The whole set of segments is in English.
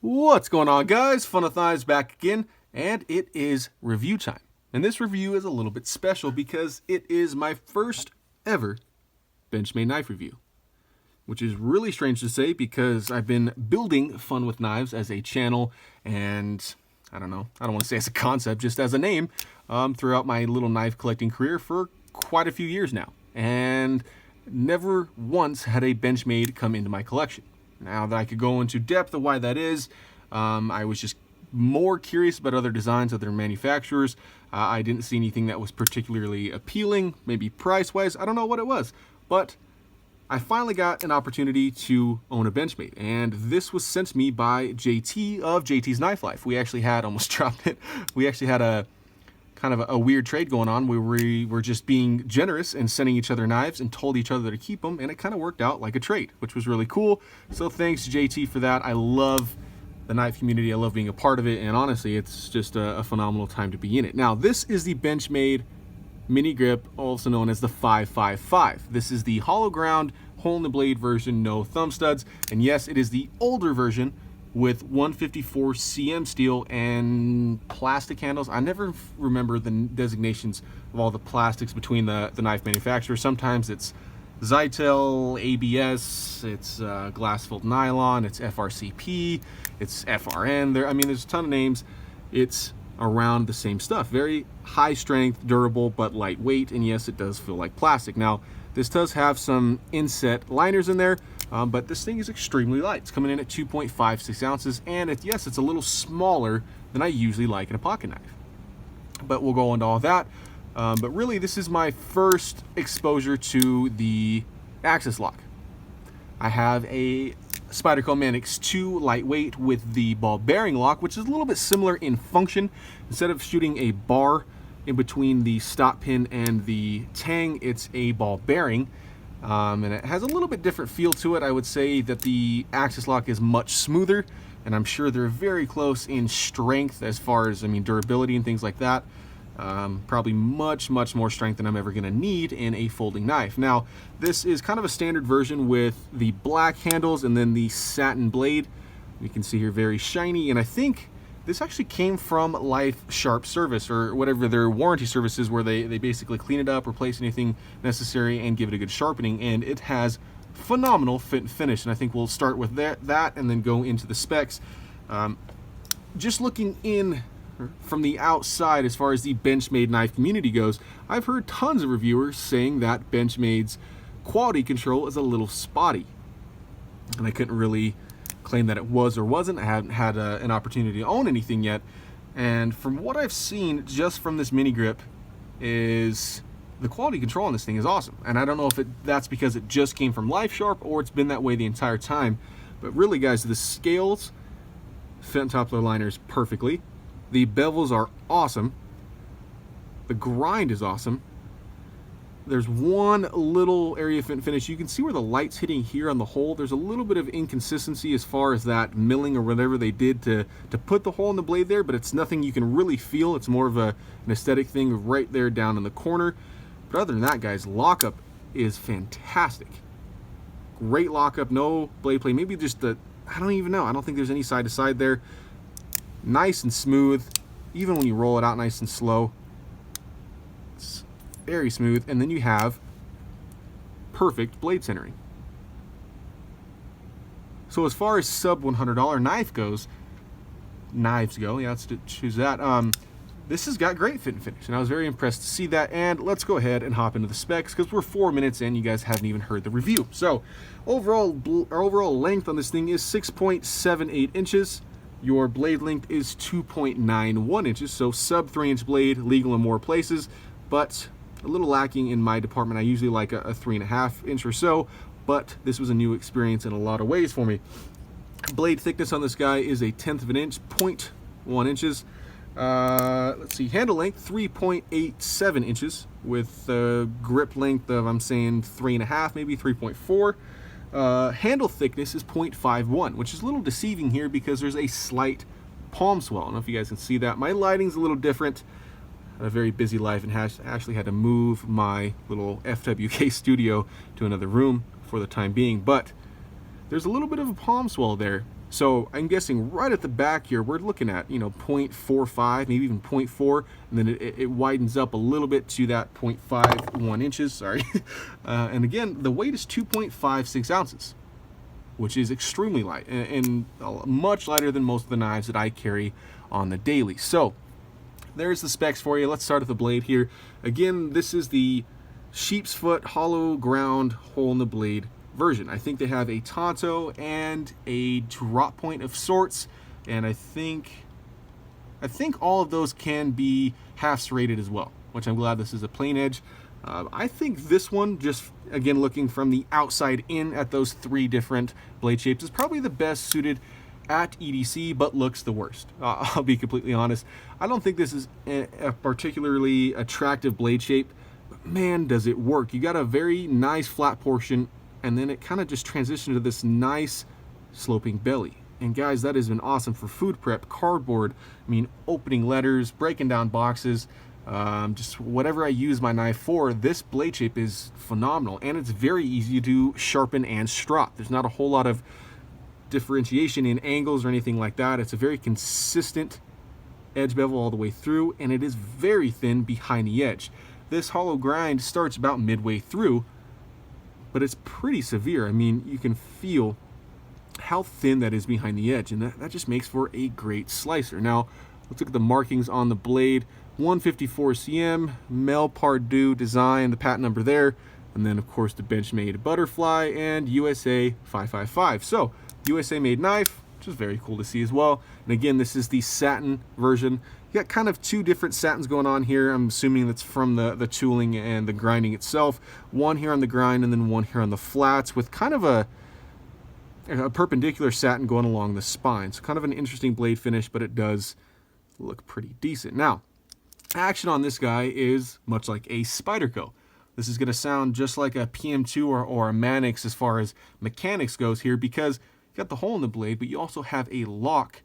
What's going on, guys? Fun of Thighs back again, and it is review time. And this review is a little bit special because it is my first ever Benchmade knife review, which is really strange to say because I've been building Fun with Knives as a channel and I don't want to say as a concept, just as a name, throughout my little knife collecting career for quite a few years now, and never once had a Benchmade come into my collection. Now that I could go into depth of why that is, I was just more curious about other designs, other manufacturers. I didn't see anything that was particularly appealing, maybe price-wise. I don't know what it was, but I finally got an opportunity to own a Benchmade, and this was sent me by JT of JT's Knife Life. We actually had, almost dropped it, we actually had a kind of a weird trade going on where we were just being generous and sending each other knives and told each other to keep them, and it kind of worked out like a trade, which was really cool. So thanks JT for that. I love the knife community. I love being a part of it, and honestly, it's just a phenomenal time to be in it. Now, this is the Benchmade Mini Grip, also known as the 555. This is the hollow ground, hole in the blade version, no thumb studs, and yes, it is the older version with 154 cm steel and plastic handles. I never remember the designations of all the plastics between the knife manufacturers. Sometimes it's Zytel, ABS, it's glass filled nylon, it's FRCP, it's FRN. There's a ton of names. It's around the same stuff. Very high strength, durable, but lightweight, and yes, it does feel like plastic. Now, this does have some inset liners in there, but this thing is extremely light. It's coming in at 2.56 ounces, and it's a little smaller than I usually like in a pocket knife. But we'll go into all that. But really, this is my first exposure to the axis lock. I have a Spyderco Manix 2 lightweight with the ball bearing lock, which is a little bit similar in function. Instead of shooting a bar in between the stop pin and the tang, it's a ball bearing, and it has a little bit different feel to it. I would say that the axis lock is much smoother, and I'm sure they're very close in strength as far as durability and things like that. Probably much more strength than I'm ever going to need in a folding knife. Now, this is kind of a standard version with the black handles and then the satin blade. You can see here, very shiny, and I think this actually came from Life Sharp Service, or whatever their warranty service is, where they basically clean it up, replace anything necessary, and give it a good sharpening, and it has phenomenal fit and finish. And I think we'll start with that and then go into the specs. Just looking in from the outside, as far as the Benchmade knife community goes, I've heard tons of reviewers saying that Benchmade's quality control is a little spotty, and I couldn't really claim that it was or wasn't. I haven't had an opportunity to own anything yet, and from what I've seen just from this mini grip, is the quality control on this thing is awesome. And I don't know if that's because it just came from Life Sharp or it's been that way the entire time, but really, guys, the scales fit on top of the liners perfectly. The bevels are awesome. The grind is awesome. There's one little area of fit and finish. You can see where the light's hitting here on the hole. There's a little bit of inconsistency as far as that milling or whatever they did to put the hole in the blade there, but it's nothing you can really feel. It's more of an aesthetic thing right there down in the corner. But other than that, guys, lockup is fantastic. Great lockup, no blade play. Maybe just I don't even know. I don't think there's any side to side there. Nice and smooth, even when you roll it out nice and slow. It's very smooth, and then you have perfect blade centering. So as far as sub $100 knives go, yeah, let's choose that. This has got great fit and finish, and I was very impressed to see that. And let's go ahead and hop into the specs, because we're 4 minutes in. You guys haven't even heard the review. So overall length on this thing is 6.78 inches. Your blade length is 2.91 inches, so sub 3-inch blade, legal in more places, but a little lacking in my department. I usually like a 3.5 inch or so, but this was a new experience in a lot of ways for me. Blade thickness on this guy is 1/10 of an inch, 0.1 inches. Let's see, handle length 3.87 inches with grip length of, I'm saying 3.5, maybe 3.4. Handle thickness is 0.51, which is a little deceiving here because there's a slight palm swell. I don't know if you guys can see that. My lighting's a little different. A very busy life, and actually had to move my little FWK studio to another room for the time being. But there's a little bit of a palm swell there. So I'm guessing right at the back here, we're looking at, 0.45, maybe even 0.4, and then it widens up a little bit to that 0.51 inches, sorry. And again, the weight is 2.56 ounces, which is extremely light and much lighter than most of the knives that I carry on the daily. So there's the specs for you. Let's start with the blade here. Again, this is the sheep's foot hollow ground hole in the blade version. I think they have a Tonto and a drop point of sorts, and I think all of those can be half serrated as well, which I'm glad this is a plain edge. I think this one, just again looking from the outside in at those 3 different blade shapes, is probably the best suited at EDC, but looks the worst. I'll be completely honest. I don't think this is a particularly attractive blade shape, but man, does it work. You got a very nice flat portion, and then it kind of just transitioned to this nice sloping belly. And guys, that has been awesome for food prep, cardboard, opening letters, breaking down boxes, just whatever I use my knife for. This blade shape is phenomenal, and it's very easy to sharpen and strop. There's not a whole lot of differentiation in angles or anything like that. It's a very consistent edge bevel all the way through, and it is very thin behind the edge. This hollow grind starts about midway through, but it's pretty severe. You can feel how thin that is behind the edge, and that just makes for a great slicer. Now, let's look at the markings on the blade. 154 cm, Mel Pardue design, the patent number there, and then of course the Benchmade butterfly and USA 555. So, USA made knife, which is very cool to see as well. And again, this is the satin version. You got kind of 2 different satins going on here. I'm assuming that's from the tooling and the grinding itself. One here on the grind and then one here on the flats with kind of a perpendicular satin going along the spine. So kind of an interesting blade finish, but it does look pretty decent. Now, action on this guy is much like a Spyderco. This is going to sound just like a PM2 or a Manix as far as mechanics goes here, because you got the hole in the blade, but you also have a lock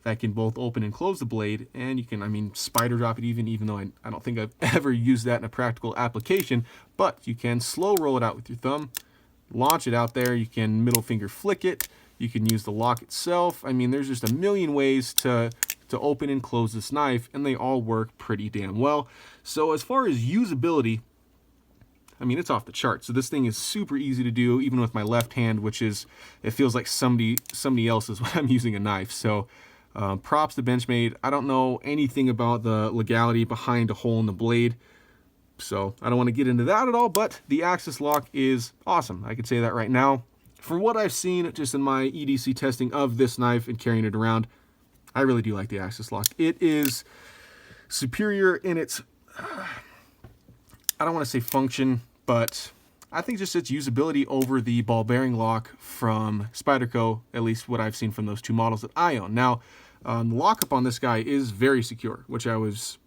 that can both open and close the blade, and you can, spider drop it even though I don't think I've ever used that in a practical application, but you can slow roll it out with your thumb, launch it out there, you can middle finger flick it, you can use the lock itself. There's just a million ways to open and close this knife, and they all work pretty damn well. So as far as usability, it's off the chart. So this thing is super easy to do, even with my left hand, which is, it feels like somebody else's when I'm using a knife. So props to Benchmade. I don't know anything about the legality behind a hole in the blade, so I don't want to get into that at all, but the axis lock is awesome. I could say that right now. From what I've seen just in my EDC testing of this knife and carrying it around, I really do like the axis lock. It is superior in its, I don't want to say function, but I think just its usability over the ball bearing lock from Spyderco, at least what I've seen from those 2 models that I own. Now, the lockup on this guy is very secure, which I was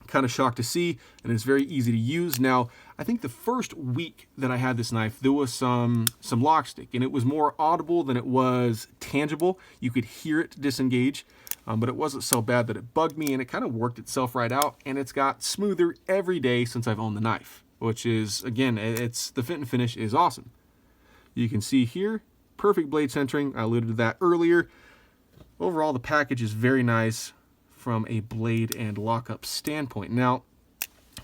kind of shocked to see, and it's very easy to use. Now, I think the first week that I had this knife, there was some lock stick, and it was more audible than it was tangible. You could hear it disengage, but it wasn't so bad that it bugged me, and it kind of worked itself right out, and it's got smoother every day since I've owned the knife, which is, again, the fit and finish is awesome. You can see here, perfect blade centering. I alluded to that earlier. Overall, the package is very nice from a blade and lockup standpoint. Now,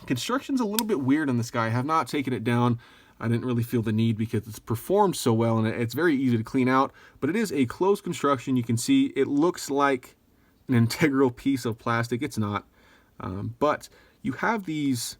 construction's a little bit weird on this guy. I have not taken it down. I didn't really feel the need because it's performed so well, and it's very easy to clean out, but it is a closed construction. You can see it looks like an integral piece of plastic. It's not, but you have these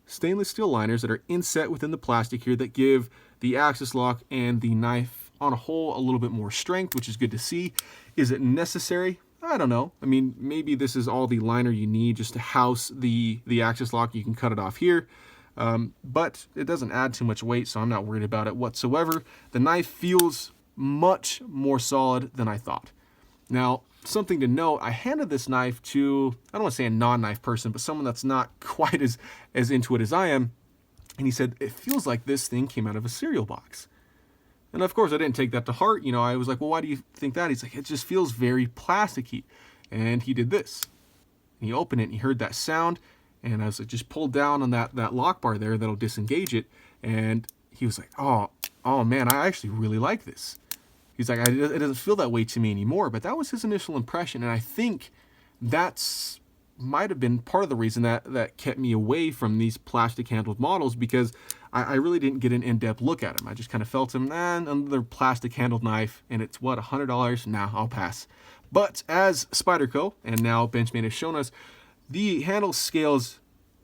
stainless steel liners that are inset within the plastic here that give the axis lock and the knife on a whole a little bit more strength, which is good to see. Is it necessary? I don't know. Maybe this is all the liner you need just to house the axis lock. You can cut it off here, but it doesn't add too much weight, so I'm not worried about it whatsoever. The knife feels much more solid than I thought. Now, something to note, I handed this knife to, I don't want to say a non-knife person, but someone that's not quite as into it as I am, and he said, it feels like this thing came out of a cereal box. And of course, I didn't take that to heart. I was like, well, why do you think that? He's like, it just feels very plasticky. And he did this. And he opened it, and he heard that sound, and I was like, just pull down on that lock bar there, that'll disengage it. And he was like, oh man, I actually really like this. He's like, it doesn't feel that way to me anymore. But that was his initial impression, and I think that's might have been part of the reason that kept me away from these plastic handled models, because I really didn't get an in-depth look at them. I just kind of felt them, another plastic handled knife, and it's what, $100? Nah, I'll pass. But as Spyderco and now Benchmade has shown us, the handle scales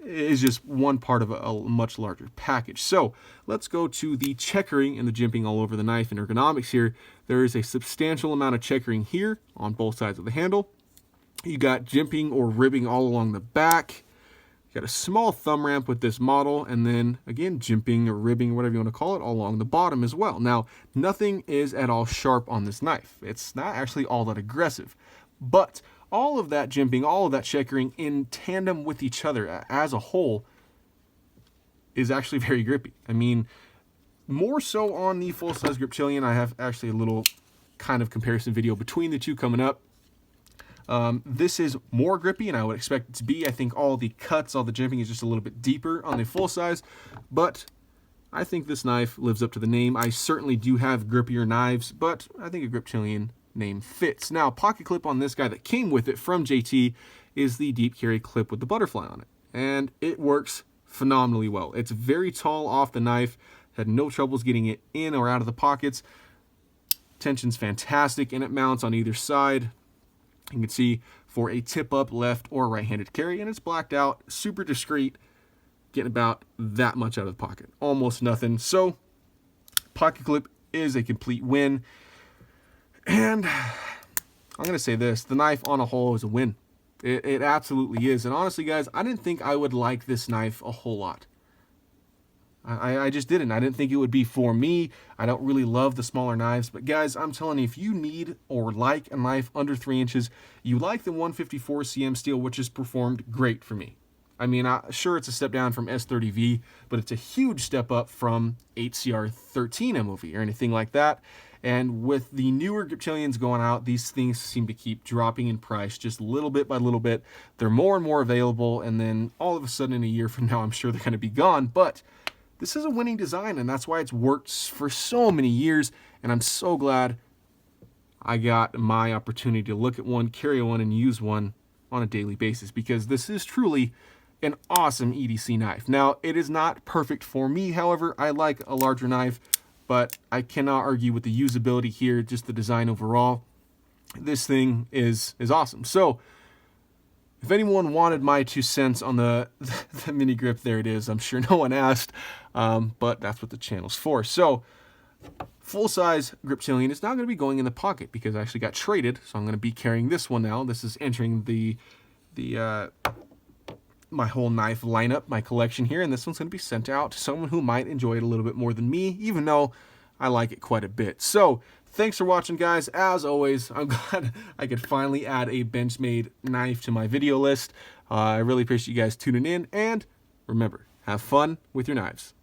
is just one part of a much larger package. So let's go to the checkering and the jimping all over the knife and ergonomics here. There is a substantial amount of checkering here on both sides of the handle. You got jimping or ribbing all along the back. You got a small thumb ramp with this model, and then again jimping or ribbing, whatever you want to call it, all along the bottom as well. Now, nothing is at all sharp on this knife. It's not actually all that aggressive, but all of that jimping, all of that checkering in tandem with each other as a whole is actually very grippy. I mean, more so on the full-size Griptilian. I have actually a little kind of comparison video between the two coming up. This is more grippy, and I would expect it to be. I think all the cuts, all the jimping is just a little bit deeper on the full size, but I think this knife lives up to the name. I certainly do have grippier knives, but I think a Griptilian name fits. Now, pocket clip on this guy that came with it from JT is the deep carry clip with the butterfly on it, and it works phenomenally well. It's very tall off the knife, had no troubles getting it in or out of the pockets. Tension's fantastic, and it mounts on either side. You can see for a tip-up left or right-handed carry, and it's blacked out, super discreet, getting about that much out of the pocket, almost nothing. So pocket clip is a complete win. And I'm going to say this, the knife on a whole is a win. It absolutely is. And honestly, guys, I didn't think I would like this knife a whole lot. I just didn't. I didn't think it would be for me. I don't really love the smaller knives. But guys, I'm telling you, if you need or like a knife under 3 inches, you like the 154 cm steel, which has performed great for me. I mean, sure, it's a step down from S30V, but it's a huge step up from HCR13 MOV or anything like that. And with the newer Griptilians going out, these things seem to keep dropping in price just little bit by little bit. They're more and more available, and then all of a sudden in a year from now, I'm sure they're going to be gone. But this is a winning design, and that's why it's worked for so many years, and I'm so glad I got my opportunity to look at one, carry one, and use one on a daily basis, because this is truly an awesome EDC knife. Now, it is not perfect for me, however, I like a larger knife, but I cannot argue with the usability here, just the design overall. This thing is awesome. So, if anyone wanted my 2 cents on the mini grip, there it is. I'm sure no one asked, but that's what the channel's for. So, full-size Griptilian is now going to be going in the pocket because I actually got traded, so I'm going to be carrying this one now. This is entering my whole knife lineup, my collection here, and this one's going to be sent out to someone who might enjoy it a little bit more than me, even though I like it quite a bit. So, thanks for watching, guys. As always, I'm glad I could finally add a Benchmade knife to my video list. I really appreciate you guys tuning in, and remember, have fun with your knives.